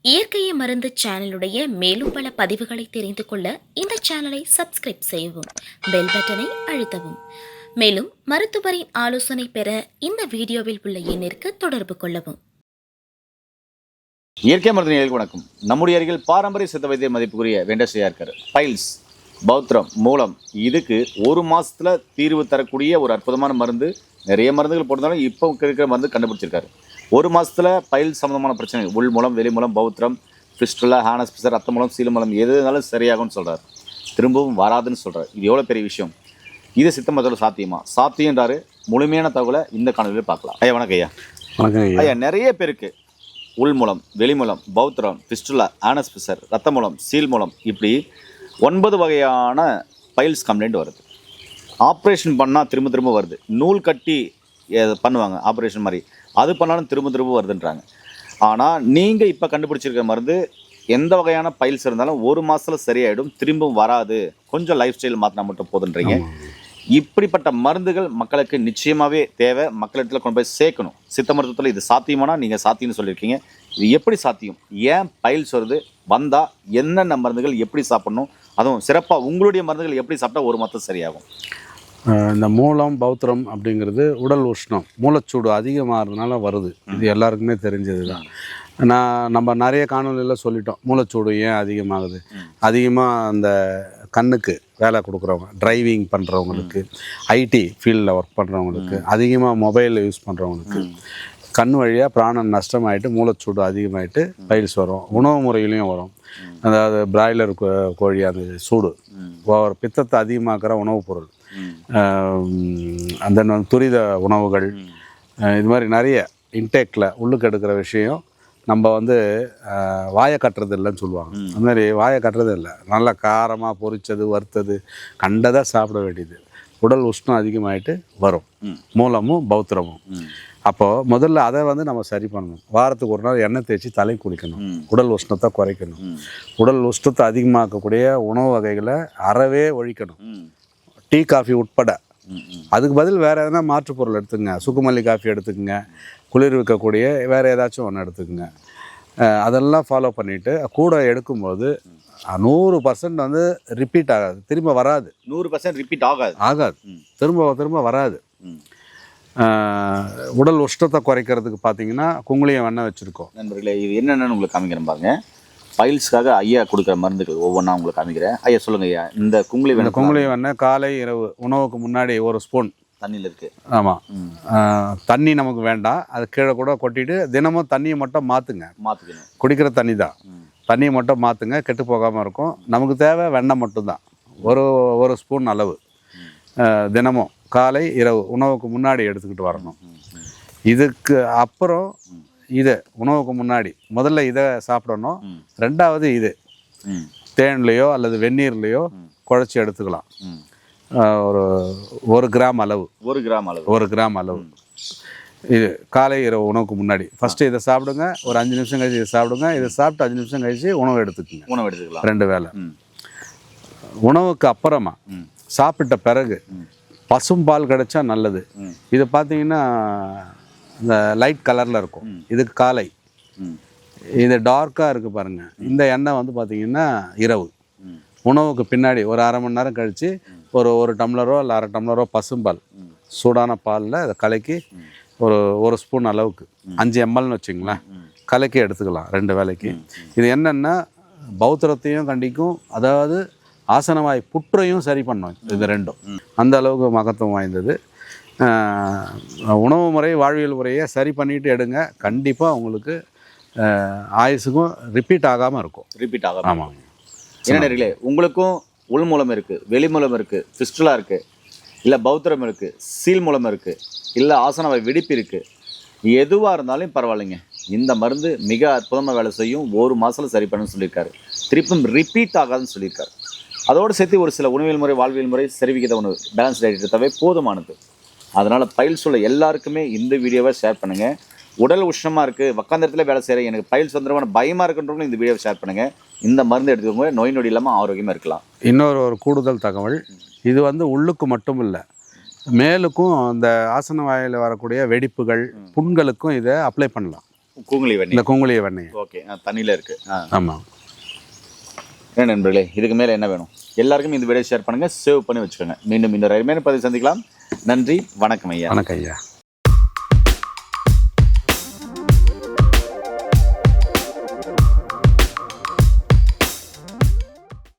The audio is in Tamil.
இயற்கையை மருந்து சேனலுடைய மேலும் பல பதிவுகளை தெரிந்து கொள்ள இந்த சேனலை சப்ஸ்கிரைப் செய்யவும், பெல் பட்டனை அழுத்தவும். மேலும் மருத்துவரின் ஆலோசனை பெற இந்த வீடியோவில் உள்ள எண்ணிற்கு தொடர்பு கொள்ளவும். இயற்கை மருந்து நேயர்களுக்கு வணக்கம். நம்முடைய அருகில் பாரம்பரிய சித்த வைத்திய மதிப்புக்குரிய வெங்கடேஷ் இருக்காரு. பைல்ஸ், பௌத்திரம், மூலம், இதுக்கு ஒரு மாசத்துல தீர்வு தரக்கூடிய ஒரு அற்புதமான மருந்து. நிறைய மருந்துகள் போட்டிருந்தாலும் இப்போ இருக்கிற மருந்து கண்டுபிடிச்சிருக்காரு. ஒரு மாசத்துல பைல் சம்பந்தமான பிரச்சனை, உள் மூலம், வெளி மூலம், பௌத்திரம், ஃபிஸ்டுலா, ஹானஸ்பிசர், ரத்த மூலம், சீல மூலம், எது இருந்தாலும் சரியாகும்னு சொல்றாரு. திரும்பவும் வராதுன்னு சொல்றாரு. இது எவ்வளோ பெரிய விஷயம். இது சித்த மருத்துவ சாத்தியமா? சாத்தியன்றாரு. முழுமையான தகவலை இந்த காணொலியில் பார்க்கலாம். ஐயா வணக்கம். ஐயா வணக்கம். ஐயா, நிறைய பேருக்கு உள் மூலம், வெளி மூலம், பௌத்திரம், ஃபிஸ்டுலா, ஆனஸ்பிசர், ரத்த மூலம், சீல் மூலம், இப்படி 9 வகையான பைல்ஸ் கம்ப்ளைண்ட் வருது. ஆப்ரேஷன் பண்ணால் திரும்ப திரும்ப வருது. நூல் கட்டி பண்ணுவாங்க ஆப்ரேஷன் மாதிரி, அது பண்ணாலும் திரும்ப திரும்ப வருதுன்றாங்க. ஆனால் நீங்கள் இப்போ கண்டுபிடிச்சிருக்க மருந்து எந்த வகையான பைல்ஸ் இருந்தாலும் ஒரு மாதத்தில் சரியாயிடும், திரும்பவும் வராது, கொஞ்சம் லைஃப் ஸ்டைல் மாற்றினா மட்டும் போதுன்றீங்க. இப்படிப்பட்ட மருந்துகள் மக்களுக்கு நிச்சயமாகவே தேவை. மக்களிடத்தில் கொண்டு போய் சேர்க்கணும். சித்த மருத்துவத்தில் இது சாத்தியமானா நீங்கள் சாத்தியம்னு சொல்லியிருக்கீங்க. இது எப்படி சாத்தியம்? ஏன் பைல்ஸ் வருது? வந்தால் என்னென்ன மருந்துகள் எப்படி சாப்பிடணும்? அதுவும் சிறப்பாக உங்களுடைய மருந்துகள் எப்படி சாப்பிட்டா ஒரு மாதம் சரியாகும்? இந்த மூலம், பௌத்திரம் அப்படிங்கிறது உடல் உஷ்ணம், மூலச்சூடு அதிகமாகிறதுனால வருது. இது எல்லாருக்குமே தெரிஞ்சது தான். நம்ம நிறைய காணொலியில் சொல்லிட்டோம், மூலச்சூடு ஏன் அதிகமாகுது. அதிகமாக அந்த கண்ணுக்கு வேலை கொடுக்குறவங்க, டிரைவிங் பண்ணுறவங்களுக்கு, ஐடி ஃபீல்டில் ஒர்க் பண்ணுறவங்களுக்கு, அதிகமாக மொபைலில் யூஸ் பண்ணுறவங்களுக்கு கண் வழியாக பிராணம் நஷ்டமாயிட்டு மூலச்சூடு அதிகமாகிட்டு பைல்ஸ் வரும். உணவு முறையிலையும் வரும். அதாவது பிராய்லர் கோழி அந்த சூடு, பித்தத்தை அதிகமாக்குற உணவுப் பொருள், அந்த துரித உணவுகள், இது மாதிரி நிறைய இன்டேக்கில் உள்ளுக்கு எடுக்கிற விஷயம். நம்ம வாயை கட்டுறது இல்லைன்னு சொல்லுவாங்க. அந்த மாதிரி வாயை கட்டுறது இல்லை. நல்லா காரமாக பொரித்தது, வறுத்தது, கண்டதாக சாப்பிட வேண்டியது. உடல் உஷ்ணம் அதிகமாகிட்டு வரும் மூலமும் பௌத்திரமும். அப்போது முதல்ல அதை நம்ம சரி பண்ணணும். வாரத்துக்கு ஒரு நாள் எண்ணெய் தேய்ச்சி தலை குளிக்கணும். உடல் உஷ்ணத்தை குறைக்கணும். உடல் உஷ்ணத்தை அதிகமாக்கக்கூடிய உணவு வகைகளை அறவே ஒழிக்கணும். டீ, காஃபி உட்பட. அதுக்கு பதில் வேறு எதனா மாற்று பொருள் எடுத்துக்கங்க. சுக்குமல்லி காஃபி எடுத்துக்கங்க. குளிர் வைக்கக்கூடிய வேறு ஏதாச்சும் ஒன்று எடுத்துக்கங்க. அதெல்லாம் ஃபாலோ பண்ணிவிட்டு கூட எடுக்கும்போது 100% ரிப்பீட் ஆகாது, திரும்ப வராது. 100% ரிப்பீட் ஆகாது, திரும்ப வராது. உடல் உஷ்ணத்தை குறைக்கிறதுக்கு பார்த்தீங்கன்னா குங்குளியம் வெண்ணெய் வச்சுருக்கோம். நண்பர்களே, இது என்னென்னு உங்களுக்கு காமிக்கிறேன் பாருங்க. பைல்ஸ்க்காக ஐயா கொடுக்குற மருந்துகள் ஒவ்வொன்றா உங்களுக்கு காமிக்கிறேன். ஐயா சொல்லுங்கள் ஐயா. இந்த குங்குளியம் வெண்ணெய் காலை இரவு உணவுக்கு முன்னாடி 1 ஸ்பூன் தண்ணியில் இருக்குது. ஆமாம். தண்ணி நமக்கு வேண்டாம், அது கீழே கூட கொட்டிட்டு தினமும் தண்ணியை மட்டும் மாற்றிக்கணும். குடிக்கிற தண்ணி தான், தண்ணியை மட்டும் மாற்றுங்க, கெட்டு போகாமல் இருக்கும். நமக்கு தேவை வெண்ணெய் மட்டும்தான். ஒரு ஸ்பூன் அளவு தினமும் காலை இரவு உணவுக்கு முன்னாடி எடுத்துக்கிட்டு வரணும். இதுக்கு அப்புறம் இதை உணவுக்கு முன்னாடி முதல்ல இதை சாப்பிடணும். ரெண்டாவது இது தேன்லையோ அல்லது வெந்நீர்லையோ குழச்சி எடுத்துக்கலாம். ஒரு கிராம் அளவு. இது காலை இரவு உணவுக்கு முன்னாடி ஃபஸ்ட்டு இதை சாப்பிடுங்க. ஒரு 5 நிமிஷம் கழிச்சு இதை சாப்பிடுங்க. இதை சாப்பிட்டு 5 நிமிஷம் கழிச்சு உணவு எடுத்துக்கலாம். 2 வேளை. உணவுக்கு அப்புறமா சாப்பிட்ட பிறகு பசும்பால் கிடைச்சா நல்லது. இது பார்த்தீங்கன்னா இந்த லைட் கலரில் இருக்கும். இதுக்கு காலை. இது டார்க்காக இருக்குது பாருங்கள். இந்த எண்ணெய் பார்த்தீங்கன்னா இரவு உணவுக்கு பின்னாடி ஒரு அரை மணி நேரம் கழித்து ஒரு டம்ளரோ இல்லை அரை டம்ளரோ பசும்பால், சூடான பாலில் அதை கலக்கி ஒரு ஸ்பூன் அளவுக்கு 5 mlன்னு வச்சுங்களேன், கலக்கி எடுத்துக்கலாம் 2 வேளைக்கு. இது என்னென்னா பௌத்திரத்தையும் கண்டிக்கும், அதாவது ஆசனவாய் புற்றையும் சரி பண்ணும். இது ரெண்டும் அந்த அளவுக்கு மகத்துவம் வாய்ந்தது. உணவு முறை, வாழ்வியல் முறையை சரி பண்ணிட்டு எடுங்க. கண்டிப்பாக உங்களுக்கு ஆயுசுக்கும் ரிப்பீட் ஆகாமல் இருக்கும். ஆமாம். என்ன உங்களுக்கும் உள் மூலம் இருக்குது, வெளி மூலம் இருக்குது, ஃபிஸ்டுலா இருக்குது, இல்லை பௌத்திரம் இருக்குது, சீல் மூலம் இருக்குது, இல்லை ஆசனவாய் வெடிப்பு இருக்குது, எதுவாக இருந்தாலும் பரவாயில்லைங்க. இந்த மருந்து மிக அற்புதமாக வேலை செய்யும். ஒரு மாதத்தில் சரி பண்ணணும்னு சொல்லியிருக்காரு. திருப்பும் ரிப்பீட் ஆகாதுன்னு சொல்லியிருக்காரு. அதோடு சேர்த்து ஒரு சில உணவியல் முறை, வாழ்வியல் முறை, சரிவிகித உணவு, பேலன்ஸ் டயட் எடுத்தாவே போதுமானது. அதனால் பைல்ஸ் உள்ள எல்லாருக்குமே இந்த வீடியோவை ஷேர் பண்ணுங்கள். உடல் உஷ்ணமாக இருக்குது, உட்காந்த இடத்துல வேலை செய்கிறேன், எனக்கு பைல்ஸ் வந்துடுவான பயமாக இருக்குன்றவங்களும் இந்த வீடியோவை ஷேர் பண்ணுங்கள். இந்த மருந்து எடுத்துக்கோங்க, நோய் நொடி இல்லாமல் ஆரோக்கியமாக இருக்கலாம். ஒரு கூடுதல் தகவல், இது உள்ளுக்கு மட்டும் இல்லை, மேலுக்கும் அந்த ஆசன வாயில் வரக்கூடிய வெடிப்புகள், புண்களுக்கும் இதை அப்ளை பண்ணலாம். கூங்குளி வெண்ணெய். இந்த குங்குளிய வெண்ணெய். ஓகே, தண்ணியில் இருக்குது. ஆமாம். ஏன் நண்பர்களே, இதுக்கு மேலே என்ன வேணும்? எல்லாருக்கும் இந்த வீடியோ ஷேர் பண்ணுங்கள், சேவ் பண்ணி வச்சுக்கோங்க. மீண்டும் இந்த ரயில்மே பதிவு சந்திக்கலாம். நன்றி, வணக்கம் ஐயா. வணக்கம் ஐயா.